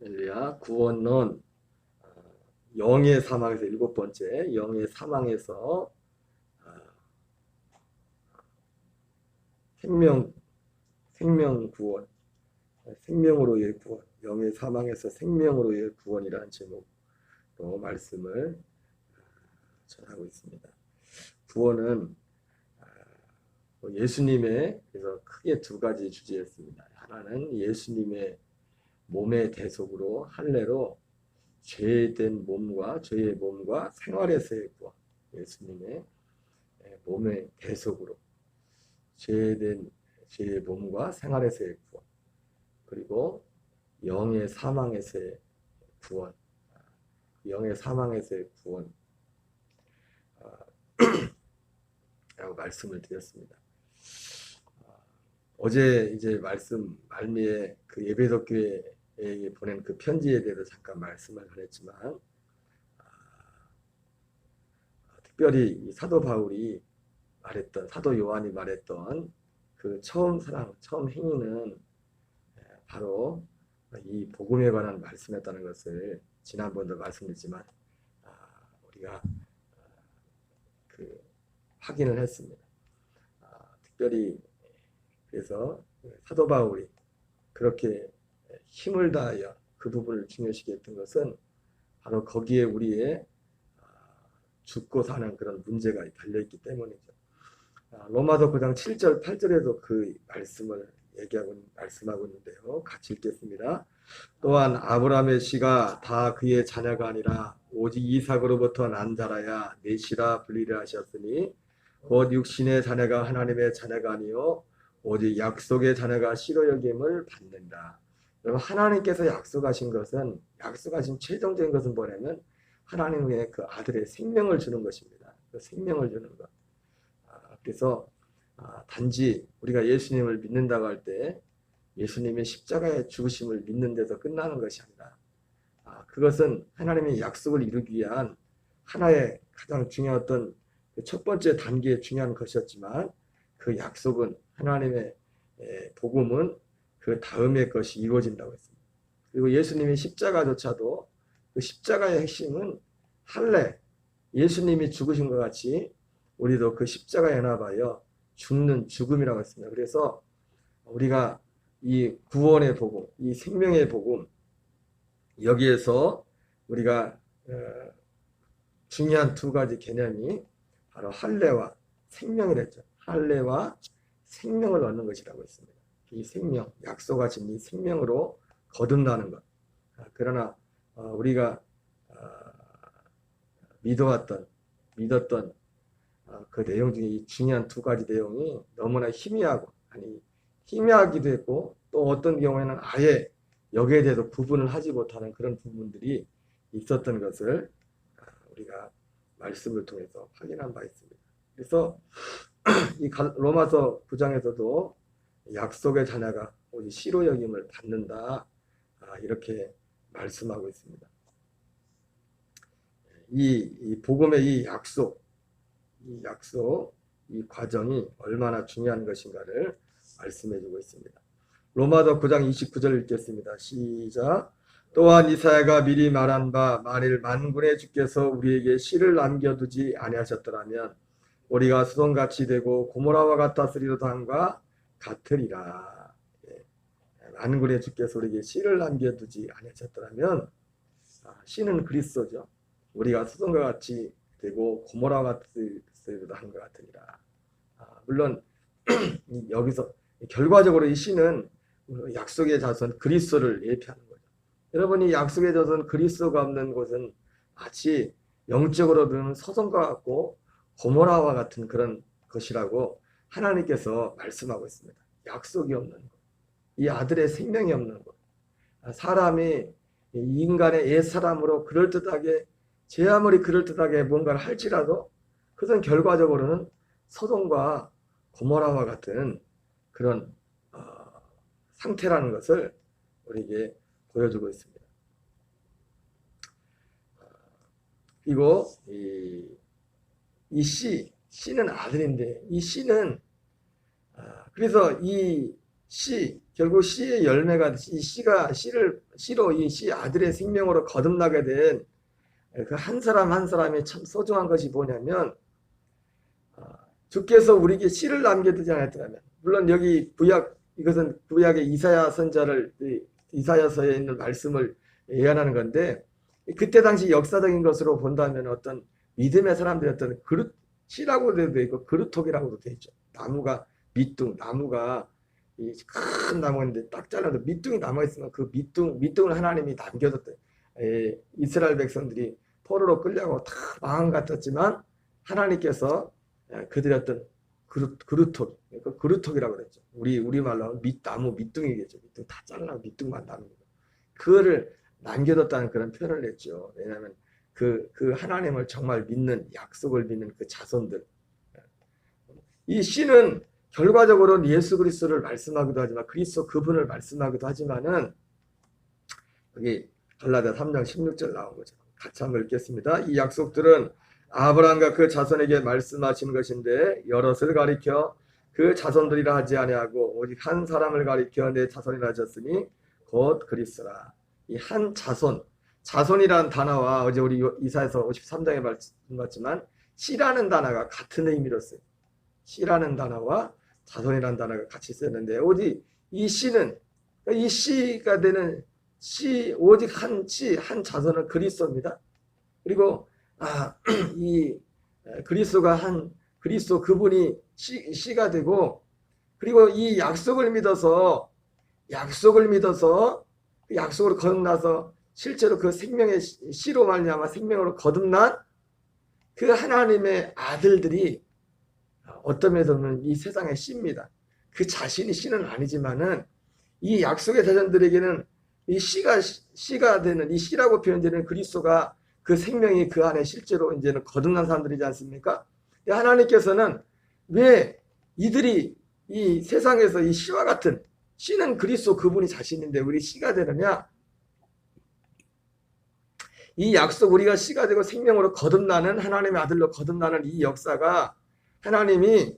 할렐루야. 구원론 영의 사망에서 일곱 번째 영의 사망에서 생명 구원, 생명으로의 구원, 영의 사망에서 생명으로의 구원이라는 제목으로 말씀을 전하고 있습니다. 구원은 예수님의 그래서 크게 두 가지 주제였습니다. 하나는 예수님의 몸의 대속으로 할례로 죄된 몸과 죄의 몸과 생활에서의 구원, 예수님의 몸의 대속으로 죄된 죄의 몸과 생활에서의 구원, 그리고 영의 사망에서의 구원, 영의 사망에서의 구원 라고 말씀을 드렸습니다. 어제 이제 말씀 말미에 그 예배석 교회에 보낸 그 편지에 대해서 잠깐 말씀을 드렸지만, 특별히 이 사도 바울이 말했던, 사도 요한이 말했던 그 처음 사랑, 처음 행위는 바로 이 복음에 관한 말씀이었다는 것을 지난번도 말씀드렸지만 우리가 그 확인을 했습니다. 특별히 그래서 사도 바울이 그렇게 힘을 다하여 그 부분을 중요시하게 했던 것은 바로 거기에 우리의 죽고 사는 그런 문제가 달려있기 때문이죠. 로마서 9장 7절 8절에도 그 말씀을 말씀하고 있는데요. 같이 읽겠습니다. 또한 아브라함의 씨가 다 그의 자녀가 아니라 오직 이삭으로부터 난 자라야 내 씨라 불리려 하셨으니 곧 육신의 자녀가 하나님의 자녀가 아니요 오직 약속의 자녀가 씨로 여김을 받는다. 여러분, 하나님께서 약속하신 최종적인 것은 뭐냐면 하나님의 그 아들의 생명을 주는 것입니다. 그 생명을 주는 것. 그래서 단지 우리가 예수님을 믿는다고 할 때 예수님의 십자가의 죽으심을 믿는 데서 끝나는 것이 아니라 그것은 하나님의 약속을 이루기 위한 하나의 가장 중요한 첫 번째 단계에 중요한 것이었지만, 그 약속은 하나님의 복음은 그 다음의 것이 이루어진다고 했습니다. 그리고 예수님의 십자가조차도 그 십자가의 핵심은 할례, 예수님이 죽으신 것 같이 우리도 그 십자가에 연합하여 죽는 죽음이라고 했습니다. 그래서 우리가 이 구원의 복음, 이 생명의 복음, 여기에서 우리가 중요한 두 가지 개념이 바로 할례와 생명이랬죠. 할례와 생명을 얻는 것이라고 했습니다. 이 생명, 약속하신 이 생명으로 거듭나는 것. 그러나 우리가 믿었던 그 내용 중에 이 중요한 두 가지 내용이 너무나 희미하기도 했고, 또 어떤 경우에는 아예 여기에 대해서 구분을 하지 못하는 그런 부분들이 있었던 것을 우리가 말씀을 통해서 확인한 바 있습니다. 그래서 이 로마서 9장에서도 약속의 자녀가 오직 씨로 여김을 받는다, 이렇게 말씀하고 있습니다. 이 복음의 이 약속, 이 과정이 얼마나 중요한 것인가를 말씀해주고 있습니다. 로마서 9장 29절 읽겠습니다. 시작. 또한 이사야가 미리 말한 바 만일 만군의 주께서 우리에게 씨를 남겨두지 아니하셨더라면 우리가 수송같이 되고 고모라와 같았으리로다 함과 같으리라. 만군의 주께서 우리에게 씨를 남겨두지 아니하셨더라면, 씨는 그리스도죠. 우리가 수송과 같이 되고 고모라와 같으리로다 함과 같으리라. 물론 여기서 결과적으로 이 씨는 약속의 자손 그리스도를 예표하는 거죠. 여러분이 약속의 자손 그리스도가 없는 곳은 마치 영적으로는 서성과 같고 고모라와 같은 그런 것이라고 하나님께서 말씀하고 있습니다. 약속이 없는 것, 이 아들의 생명이 없는 것, 사람이 인간의 옛사람으로 제 아무리 그럴듯하게 뭔가를 할지라도 그것은 결과적으로는 소돔과 고모라와 같은 그런 상태라는 것을 우리에게 보여주고 있습니다. 그리고 이 씨는 아들인데, 이 씨는 그래서 이 결국 씨의 열매가 이 씨로 이 씨 아들의 생명으로 거듭나게 된 그 한 사람 한 사람이 참 소중한 것이 뭐냐면 주께서 우리에게 씨를 남겨두지 않았더라면, 물론 여기 이것은 구약의 이사야 선자를 이사야서에 있는 말씀을 예언하는 건데, 그때 당시 역사적인 것으로 본다면 어떤 믿음의 사람들이 어떤 씨라고도 되어 있고 그루톡이라고도 되어 있죠. 나무가 나무가 큰 나무인데 딱 잘라도 밑둥이 남아있으면 그 밑둥을 하나님이 남겨뒀대. 이스라엘 백성들이 포로로 끌려고 다 망한 것 같았지만 하나님께서 그들의 어떤 그루톡이라고 그랬죠. 우리말로 나무 밑둥이겠죠. 밑둥 다 잘라 밑둥만 남는 거. 그거를 남겨뒀다는 그런 표현을 했죠. 왜냐하면 그 하나님을 정말 믿는, 약속을 믿는 그 자손들. 이 씨는 결과적으로는 예수 그리스도를 말씀하기도 하지만 그리스도 그분을 말씀하기도 하지만은 여기 갈라디아 3장 16절 나온 거죠. 같이 한번 읽겠습니다. 이 약속들은 아브라함과 그 자손에게 말씀하신 것인데 여럿을 가리켜 그 자손들이라 하지 아니하고 오직 한 사람을 가리켜 내 자손이라 하셨으니 곧 그리스도라. 이 한 자손이라는 단어와 어제 우리 이사야서 53장에 말씀드렸지만 씨라는 단어가 같은 의미로 써요. 씨라는 단어와 자손이라는 단어가 같이 쓰였는데 오직 이 씨는 이 씨가 되는 오직 한 자손은 그리스도입니다. 그리고 이 그리스도 그분이 씨가 되고, 그리고 이 약속을 믿어서 약속으로 거듭나서 실제로 그 생명의 씨로 말미암아 생명으로 거듭난 그 하나님의 아들들이 어떤 면에서는 이 세상의 씨입니다. 그 자신이 씨는 아니지만은 이 약속의 자손들에게는 이 씨가 되는, 이 씨라고 표현되는 그리스도가 그 생명이 그 안에 실제로 이제는 거듭난 사람들이지 않습니까? 하나님께서는 왜 이들이 이 세상에서 이 씨와 같은, 씨는 그리스도 그분이 자신인데 우리 씨가 되느냐? 이 약속, 우리가 씨가 되고 생명으로 거듭나는, 하나님의 아들로 거듭나는 이 역사가 하나님이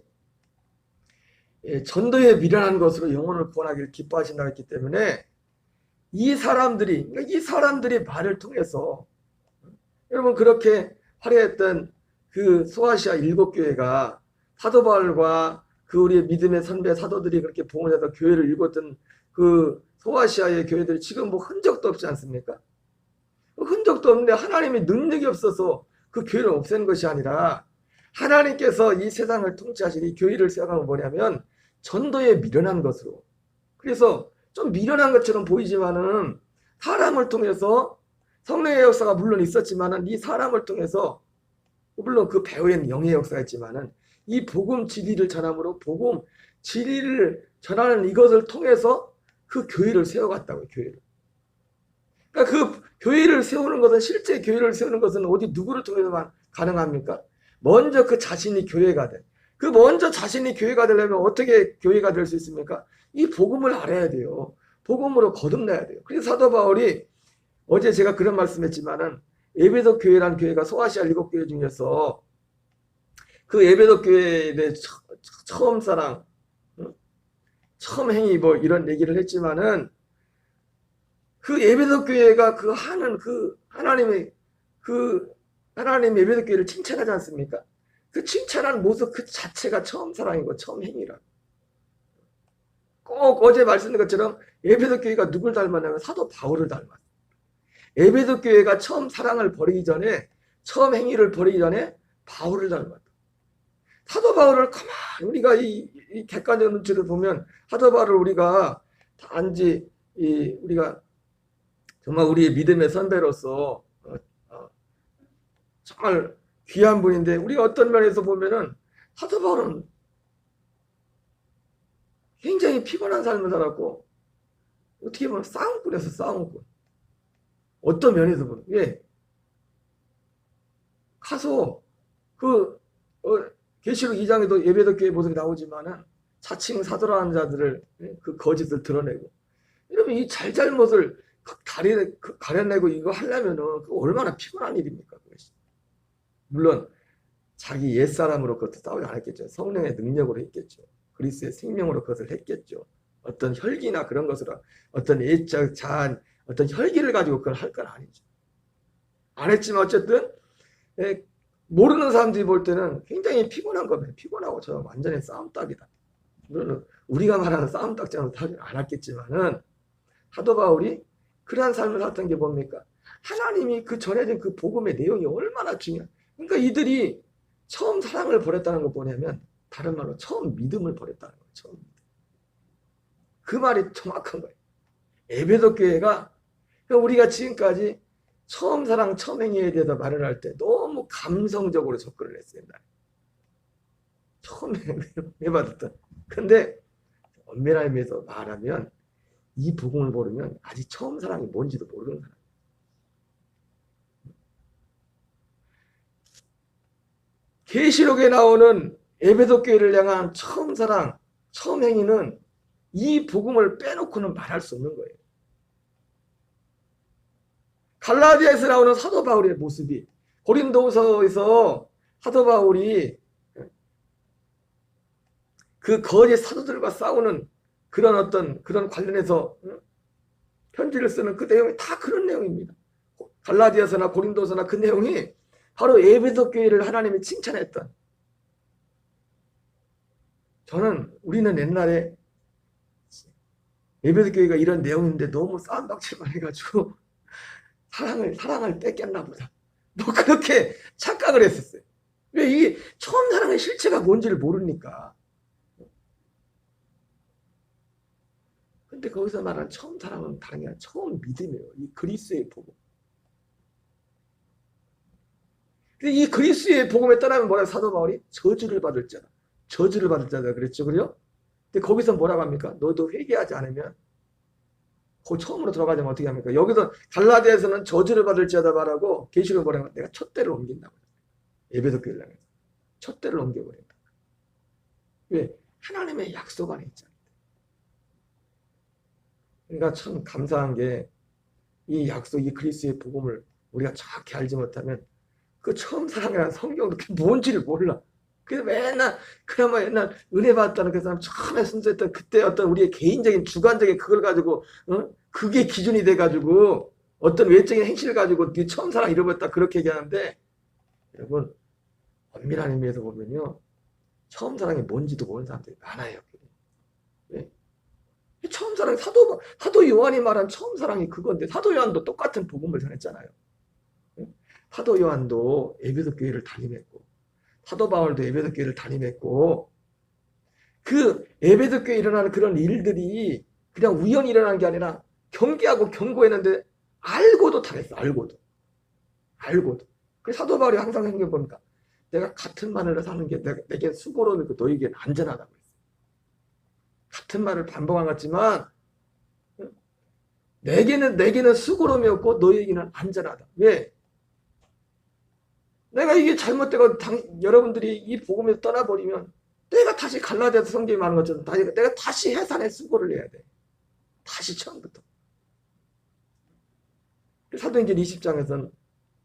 전도에 미련한 것으로 영혼을 구원하기를 기뻐하신다고 했기 때문에 이 사람들이 말을 통해서, 여러분 그렇게 화려했던 그 소아시아 7교회가 사도 바울과 그 우리의 믿음의 선배 사도들이 그렇게 봉헌해서 교회를 일궜던 그 소아시아의 교회들이 지금 뭐 흔적도 없지 않습니까? 흔적도 없는데 하나님의 능력이 없어서 그 교회를 없애는 것이 아니라 하나님께서 이 세상을 통치하신 이 교회를 생각하면 뭐냐면 전도에 미련한 것으로, 그래서 좀 미련한 것처럼 보이지만은 사람을 통해서 성령의 역사가 물론 있었지만은 이 사람을 통해서, 물론 그 배후에는 영의 역사가 있지만은 이 복음 진리를 전함으로 복음 진리를 전하는 이것을 통해서 그 교회를 세워갔다고요. 교회를. 그러니까 그 교회를 세우는 것은, 실제 교회를 세우는 것은 어디 누구를 통해서만 가능합니까? 먼저 그 자신이 교회가 돼. 그 먼저 자신이 교회가 되려면 어떻게 교회가 될 수 있습니까? 이 복음을 알아야 돼요. 복음으로 거듭나야 돼요. 그래서 사도 바울이 어제 제가 그런 말씀했지만은 에베소 교회라는 교회가 소아시아 7교회 중에서 그 에베소 교회의 처음 사랑, 처음 행위 뭐 이런 얘기를 했지만은 그 에베소 교회가 하나님의 에베소 교회를 칭찬하지 않습니까? 그 칭찬하는 모습 그 자체가 처음 사랑이고 처음 행위라. 꼭 어제 말씀드린 것처럼 에베소 교회가 누굴 닮았냐면 사도 바울을 닮았어요. 에베소 교회가 처음 사랑을 버리기 전에, 처음 행위를 버리기 전에 바울을 닮았다. 사도 바울을 가만히 우리가 이 객관적인 눈치를 보면 사도 바울을 우리가 단지 우리가 정말 우리의 믿음의 선배로서 정말 귀한 분인데, 우리가 어떤 면에서 보면은 사도 바울은 굉장히 피곤한 삶을 살았고 어떻게 보면 싸움꾼에서 싸움꾼. 어떤 면에서 보면 가서 계시록 2장에도 에베소 교회 모습이 나오지만은 자칭 사도라는 자들을 그 거짓을 드러내고, 여러분 이 잘잘못을 가려내고 이거 하려면은 얼마나 피곤한 일입니까? 그것이. 물론 자기 옛사람으로 그것도 싸우지 않았겠죠. 성령의 능력으로 했겠죠. 그리스도의 생명으로 그것을 했겠죠. 어떤 혈기나 그런 것으로 어떤 애적 자한 어떤 혈기를 가지고 그걸 할 건 아니죠. 안 했지만 어쨌든 모르는 사람들이 볼 때는 굉장히 피곤한 겁니다. 피곤하고 저 완전히 싸움닭이다. 물론 우리가 말하는 싸움닭처럼 하진 않았겠지만은 사도 바울이 그러한 삶을 살았던 게 뭡니까? 하나님이 그 전해진 그 복음의 내용이 얼마나 중요해. 그러니까 이들이 처음 사랑을 버렸다는 거 뭐냐면 다른 말로 처음 믿음을 버렸다는 거예요. 처음 믿음. 그 말이 정확한 거예요. 에베소 교회가 그러니까 우리가 지금까지 처음 사랑, 처음 행위에 대해서 말을 할 때 너무 감성적으로 접근을 했어요. 처음에 받았던. 근데 엄밀한 의미에서 말하면 이 복음을 모르면 아직 처음 사랑이 뭔지도 모르는 사람. 계시록에 나오는 에베소 교회를 향한 처음 사랑, 처음 행위는 이 복음을 빼놓고는 말할 수 없는 거예요. 갈라디아에서 나오는 사도 바울의 모습이 고린도서에서 사도 바울이 그 거짓 사도들과 싸우는 그런 어떤 그런 관련해서 편지를 쓰는 그 내용이 다 그런 내용입니다. 갈라디아서나 고린도서나 그 내용이 바로 에베소 교회를 하나님이 칭찬했던. 저는 우리는 옛날에 에베소 교회가 이런 내용인데 너무 싸움박질만 해가지고 사랑을 뺏겼나 보다. 뭐 그렇게 착각을 했었어요. 왜 이게 처음 사랑의 실체가 뭔지를 모르니까. 근데 거기서 말하는 처음 사랑은 다른 게 아니라 처음 믿음이에요. 이 그리스의 복음. 근데 이 그리스의 복음에 따르면 뭐라고 사도 바울이 저주를 받을 자다. 저주를 받을 자다 그랬죠. 그래요? 근데 거기서 뭐라고 합니까? 너도 회개하지 않으면 그 처음으로 들어가자면 어떻게 합니까? 여기서 갈라디아에서는 저주를 받을 자다 말하고 계시록 뭐라고 하면 내가 촛대를 옮긴다고. 에베소 교회를 향해서 촛대를 옮겨버린다. 왜? 하나님의 약속 안에 있잖아요. 그러니까 참 감사한 게 이 약속, 이 그리스의 복음을 우리가 정확히 알지 못하면 그 처음 사랑이라는 성경도 그게 뭔지를 몰라. 그래서 맨날 그나마 옛날 은혜 받았다는 그 사람 처음에 순서했던 그때 어떤 우리의 개인적인 주관적인 그걸 가지고 그게 기준이 돼가지고 어떤 외적인 행실을 가지고 네 처음 사랑 잃어버렸다 그렇게 얘기하는데 여러분 엄밀한 의미에서 보면요 처음 사랑이 뭔지도 모르는 사람들이 많아요. 왜? 처음 사랑 사도 요한이 말한 처음 사랑이 그건데 사도 요한도 똑같은 복음을 전했잖아요. 사도 요한도 에베소 교회를 담임했고 사도 바울도 에베소 교회를 담임했고 그 에베소 교회에 일어나는 그런 일들이 그냥 우연히 일어나는 게 아니라 경계하고 경고했는데 알고도 당했어. 알고도. 그래서 사도 바울이 항상 생각해 보니까 내가 같은 마늘을 사는 게 내게 수고로움이고 너에게는 안전하다고 했어. 같은 말을 반복한 것 같지만 내게는 수고로움이었고 너에게는 안전하다. 왜? 내가 이게 잘못되고 여러분들이 이 복음에서 떠나버리면 내가 다시 갈라디아서 성경이 말하는 것처럼 내가 다시 해산의 수고를 해야 돼. 다시 처음부터. 사도행전 20장에서는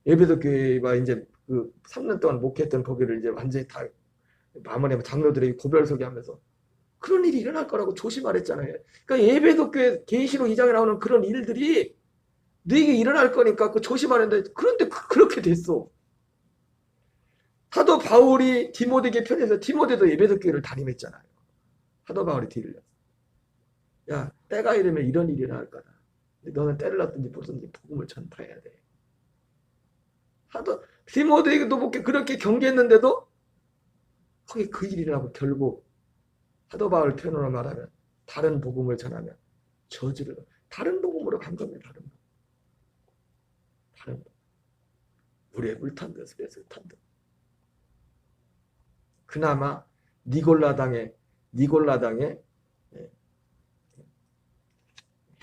에베소 교회가 이제 그 3년 동안 목회했던 거기를 이제 완전히 다 마무리하고 장로들에게 고별소개 하면서 그런 일이 일어날 거라고 조심하랬잖아요. 그러니까 에베소 교회 계시록 2장에 나오는 그런 일들이 너에게 일어날 거니까 그 조심하는데 그런데 그렇게 됐어. 사도 바울이 디모데에게 편해서 디모데도 에베소 교회를 담임했잖아요. 사도 바울이 뒤를 냈어. 야, 때가 이르면 이런 일이 일어날 거다. 너는 때를 놨든지 보든지 복음을 전파해야 돼. 사도 디모데에게도 그렇게 경계했는데도 거기 그 일이 일어나고 결국 사도 바울 편으로 말하면 다른 복음을 전하면 저주를 다른 복음으로 간 겁니다. 다른 복음. 물에 물 탄 듯, 술에서 탄 듯. 그나마 니골라당의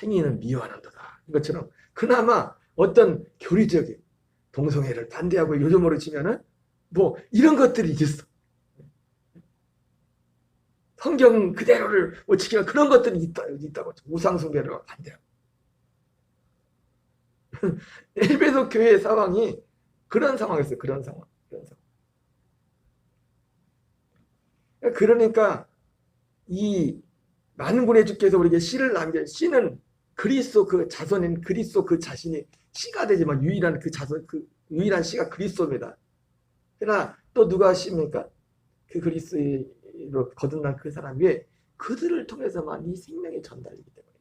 행위는 미워하는도다. 이것처럼 그나마 어떤 교리적인 동성애를 반대하고 요즘으로 치면은 뭐 이런 것들이 있어. 성경 그대로를 지키는 그런 것들이 있다고. 우상숭배를 반대하고. 에베소 교회의 상황이 그런 상황이었어요. 그런 상황. 그러니까 이 만군의 주께서 우리에게 씨를 남겨, 씨는 그리스도 그 자손인 그리스도 그 자신이 씨가 되지만 유일한 그 자손, 그 유일한 씨가 그리스도입니다. 그러나 또 누가 씨입니까? 그 그리스도로 거듭난 그 사람 위에 그들을 통해서만 이 생명이 전달되기 때문에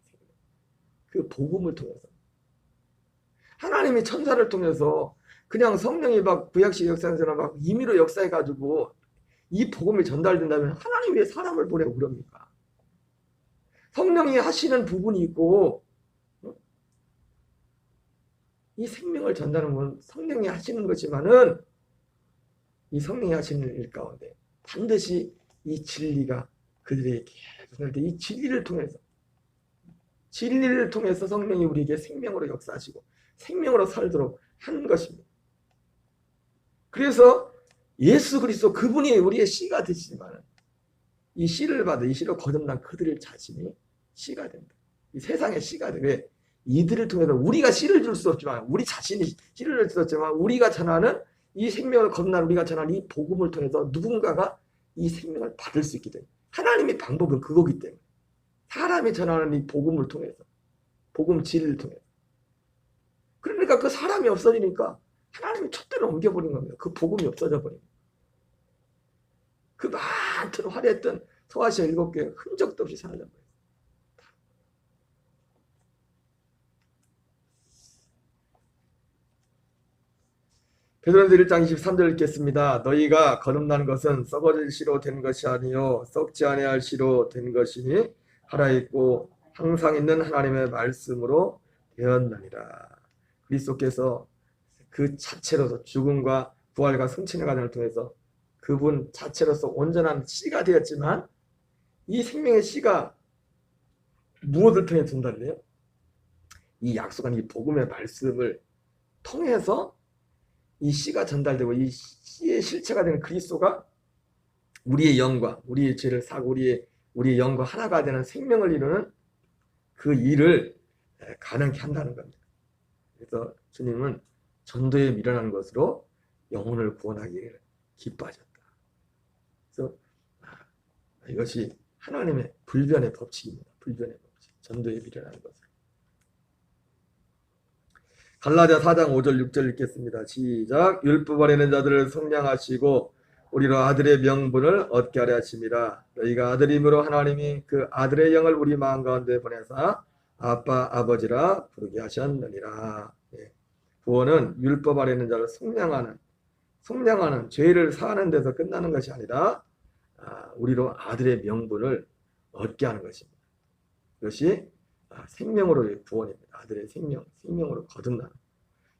그 복음을 통해서 하나님이 천사를 통해서 그냥 성령이 막 구약식 역사에서는 막 임의로 역사해가지고 이 복음이 전달된다면 하나님 왜 사람을 보내고 그럽니까? 성령이 하시는 부분이 있고 이 생명을 전달하는 건 성령이 하시는 것이지만은 이 성령이 하시는 일 가운데 반드시 이 진리가 그들에게 계속 이 진리를 통해서 성령이 우리에게 생명으로 역사하시고 생명으로 살도록 하는 것입니다. 그래서 예수 그리스도 그분이 우리의 씨가 되시지만 이 씨를 받아 이 씨로 거듭난 그들 자신이 씨가 된다. 이 세상의 씨가 돼. 왜? 이들을 통해서 우리가 씨를 줄 수 없지만 우리 자신이 씨를 줄 수 없지만 우리가 전하는 이 생명을 거듭난 우리가 전하는 이 복음을 통해서 누군가가 이 생명을 받을 수 있기 때문에 하나님의 방법은 그거기 때문에 사람이 전하는 이 복음을 통해서 복음 진리를 통해서 그러니까 그 사람이 없어지니까 하나님이 촛대를 옮겨버린 겁니다. 그 복음이 없어져 버린 거예요. 그 많던 화려했던 소아시아 7교회 흔적도 없이 사라져 버렸어요. 베드로전서 1장 23절 읽겠습니다. 너희가 거듭난 것은 썩어질 씨로 된 것이 아니요 썩지 아니할 씨로 된 것이니 살아있고 항상 있는 하나님의 말씀으로 되었느니라. 그리스도께서 그 자체로서 죽음과 부활과 승천의 과정을 통해서 그분 자체로서 온전한 씨가 되었지만 이 생명의 씨가 무엇을 통해 전달돼요? 이 약속한 이 복음의 말씀을 통해서 이 씨가 전달되고 이 씨의 실체가 되는 그리스도가 우리의 영과 우리의 죄를 사고 우리의 영과 하나가 되는 생명을 이루는 그 일을 가능케 한다는 겁니다. 그래서 주님은 전도에 미련한 것으로 영혼을 구원하기를 기뻐하셨다. 그래서 이것이 하나님의 불변의 법칙입니다. 불변의 법칙. 전도에 미련한 것을. 갈라디아 4장 5절 6절 읽겠습니다. 시작. 율법 어리는 자들을 성량하시고 우리로 아들의 명분을 얻게 하려 하심이라. 너희가 아들임으로 하나님이 그 아들의 영을 우리 마음 가운데 보내사 아빠 아버지라 부르게 하셨느니라. 구원은 율법 아래 있는 자를 속량하는 죄를 사하는 데서 끝나는 것이 아니라 우리로 아들의 명분을 얻게 하는 것입니다. 그것이 생명으로의 구원입니다. 아들의 생명으로 거듭나는.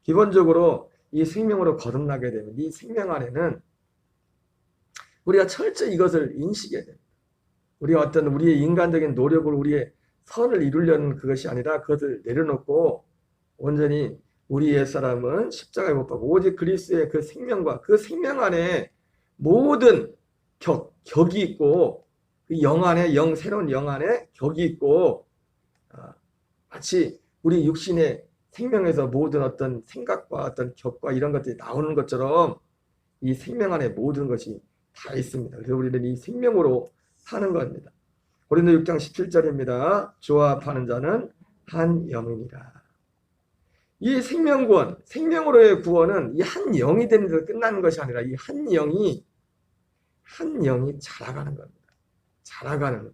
기본적으로 이 생명으로 거듭나게 되면 이 생명 안에는 우리가 철저히 이것을 인식해야 됩니다. 우리가 어떤 우리의 인간적인 노력을 우리의 선을 이루려는 그것이 아니라 그것을 내려놓고 온전히 우리 옛사람은 십자가에 못 박고 오직 그리스도의 그 생명과 그 생명 안에 모든 격이 있고 그 영 안에 새로운 영 안에 격이 있고 마치 우리 육신의 생명에서 모든 어떤 생각과 어떤 격과 이런 것들이 나오는 것처럼 이 생명 안에 모든 것이 다 있습니다. 그래서 우리는 이 생명으로 사는 겁니다. 고린도 6장 17절입니다. 조합하는 자는 한 영이니라. 이 생명구원, 생명으로의 구원은 이 한 영이 되는 데서 끝나는 것이 아니라 이 한 영이 자라가는 겁니다. 자라가는.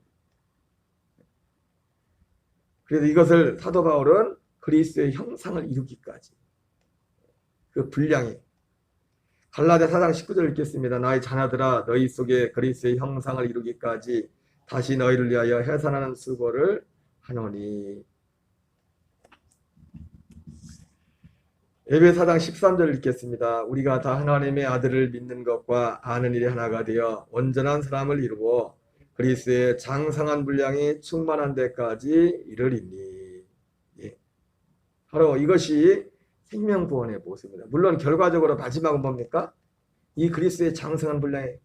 그래서 이것을 사도 바울은 그리스도의 형상을 이루기까지 그 분량이 갈라디아 4장 19절 읽겠습니다. 나의 자녀들아 너희 속에 그리스도의 형상을 이루기까지 다시 너희를 위하여 해산하는 수고를 하노니. 에베소 4장 13절 읽겠습니다. 우리가 다 하나님의 아들을 믿는 것과 아는 일이 하나가 되어 온전한 사람을 이루어 그리스도의 장성한 분량이 충만한 데까지 이르리니. 바로 이것이 생명구원의 모습입니다. 물론 결과적으로 마지막은 뭡니까? 이 그리스도의 장성한 분량의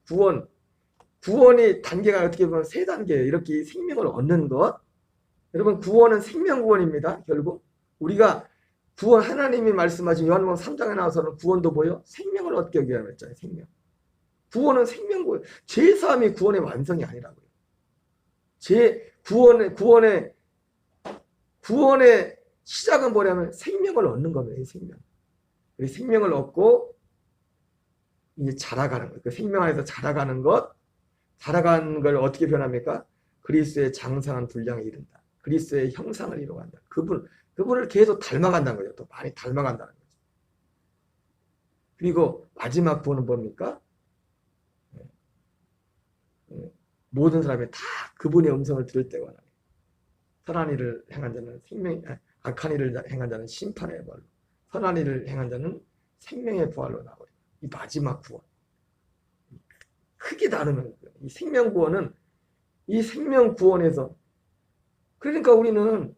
구원의 단계가 어떻게 보면 3단계예요. 이렇게 생명을 얻는 것. 여러분 구원은 생명구원입니다. 결국 우리가 구원 하나님이 말씀하신 요한복음 3장에 나와서는 구원도 뭐예요? 생명을 얻게 하기 위함 했잖아요. 생명. 구원은 생명구원. 죄사함이 구원의 완성이 아니라고요. 구원의 시작은 뭐냐면 생명을 얻는 겁니다. 이 생명. 이 생명을 얻고 이제 자라가는 것. 그 생명 안에서 자라가는 걸 어떻게 변합니까? 그리스도의 장성한 분량에 이른다. 그리스도의 형상을 이루어간다. 그분을 계속 닮아간다는 거죠. 또 많이 닮아간다는 거죠. 그리고 마지막 구원은 뭡니까? 모든 사람이 다 그분의 음성을 들을 때가 나요. 선한 일을 행한 자는 악한 일을 행한 자는 심판의 부활로, 선한 일을 행한 자는 생명의 부활로 나오리라. 이 마지막 구원. 크게 다루는 거예요. 이 생명 구원은 이 생명 구원에서, 그러니까 우리는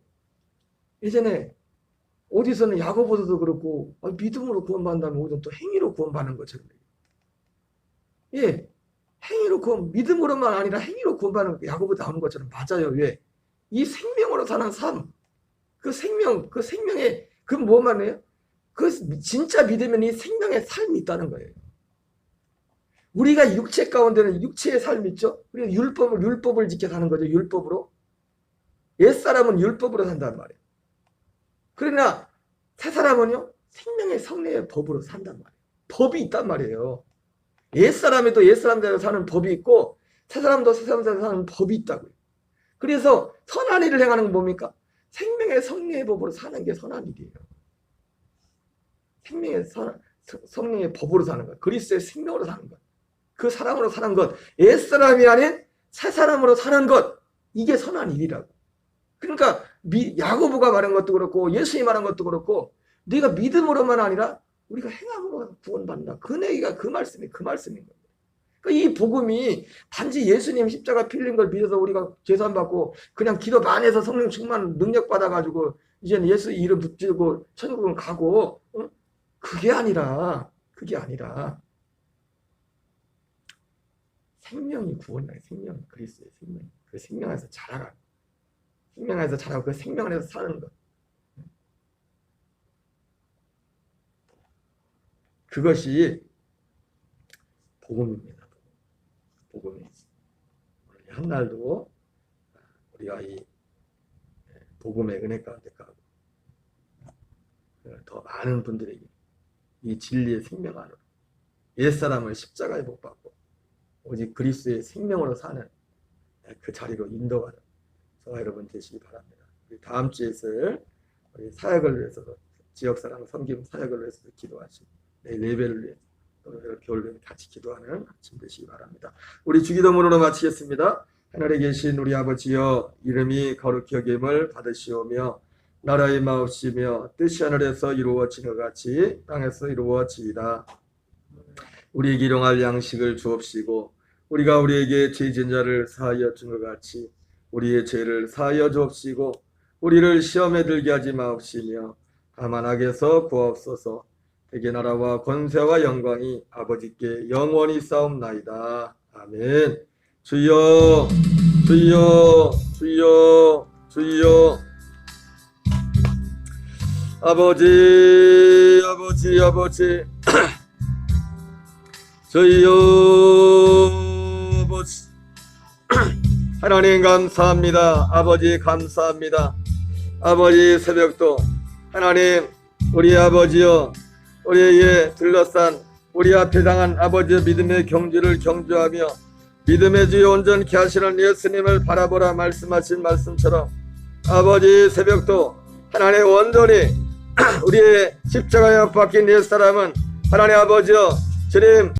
예전에 어디서는 야고보서도 그렇고 믿음으로 구원받는다면 오히려 또 행위로 구원받는 것처럼. 예, 행위로 믿음으로만 아니라 행위로 구원받는 야고보 나오는 것처럼 맞아요. 왜? 이 생명으로 사는 삶, 그 생명에 그 뭐만 해요? 그 진짜 믿으면 이 생명의 삶이 있다는 거예요. 우리가 육체 가운데는 육체의 삶이 있죠. 우리가 율법을 지켜 사는 거죠. 율법으로. 옛사람은 율법으로 산단 말이에요. 그러나 새사람은요, 생명의 성례의 법으로 산단 말이에요. 법이 있단 말이에요. 옛사람에도 옛사람대로 사는 법이 있고 새사람도 새사람대로 사는 법이 있다고요. 그래서 선한 일을 행하는 건 뭡니까? 생명의 성례의 법으로 사는 게 선한 일이에요. 생명의 성례의 법으로 사는 것, 그리스도의 생명으로 사는 것, 그 사랑으로 사는 것, 옛사람이 아닌 새사람으로 사는 것, 이게 선한 일이라고. 그러니까 야고보가 말한 것도 그렇고 예수님이 말한 것도 그렇고 네가 믿음으로만 아니라 우리가 행함으로 구원받는다. 그 얘기가 그 말씀인 거예요. 그러니까 이 복음이 단지 예수님 십자가 피 흘린 걸 믿어서 우리가 죄산 받고 그냥 기도 많이 해서 성령 충만 능력 받아가지고 이제는 예수 이름 붙들고 천국은 가고, 그게 아니라 생명이 구원이에요. 생명, 그리스도의 생명. 그 생명 안에서 자라가. 생명 안에서 자라고 그 생명 안에서 사는 것. 그것이 복음입니다. 복음이 한 날도 우리가 이 복음의 은혜 가운데 가고 더 많은 분들에게 이 진리의 생명 안으로 옛사람을 십자가에 못 박고 오직 그리스도의 생명으로 사는 그 자리로 인도하는 저와 여러분 되시기 바랍니다. 우리 다음 주에 있을 우리 사역을 위해서도 지역사랑 섬김 사역을 위해서도 기도하시고 내일 예배를 위해 겨울에 같이 기도하는 아침 되시기 바랍니다. 우리 주기도문으로 마치겠습니다. 하늘에 계신 우리 아버지여, 이름이 거룩히 여김을 받으시오며 나라의 마옵시며 뜻이 하늘에서 이루어지는 것 같이 땅에서 이루어지이다. 우리에게 일용할 양식을 주옵시고 우리가 우리에게 죄 지은 자를 사하여 준 것 같이 우리의 죄를 사하여 주옵시고 우리를 시험에 들게 하지 마옵시며 다만 악에서 구하옵소서. 대개 나라와 권세와 영광이 아버지께 영원히 싸움나이다. 아멘. 주여 주여 주여 주여. 아버지 아버지 아버지 주여 아버지 하나님 감사합니다. 아버지 감사합니다. 아버지 새벽도 하나님 우리 아버지여, 우리에게 둘러싼 우리 앞에 당한 아버지의 믿음의 경주를 경주하며 믿음의 주여 온전케 하시는 예수님을 바라보라 말씀하신 말씀처럼 아버지 새벽도 하나님 온전히 우리의 십자가에 못 박힌 옛사람은 하나님 아버지여 주님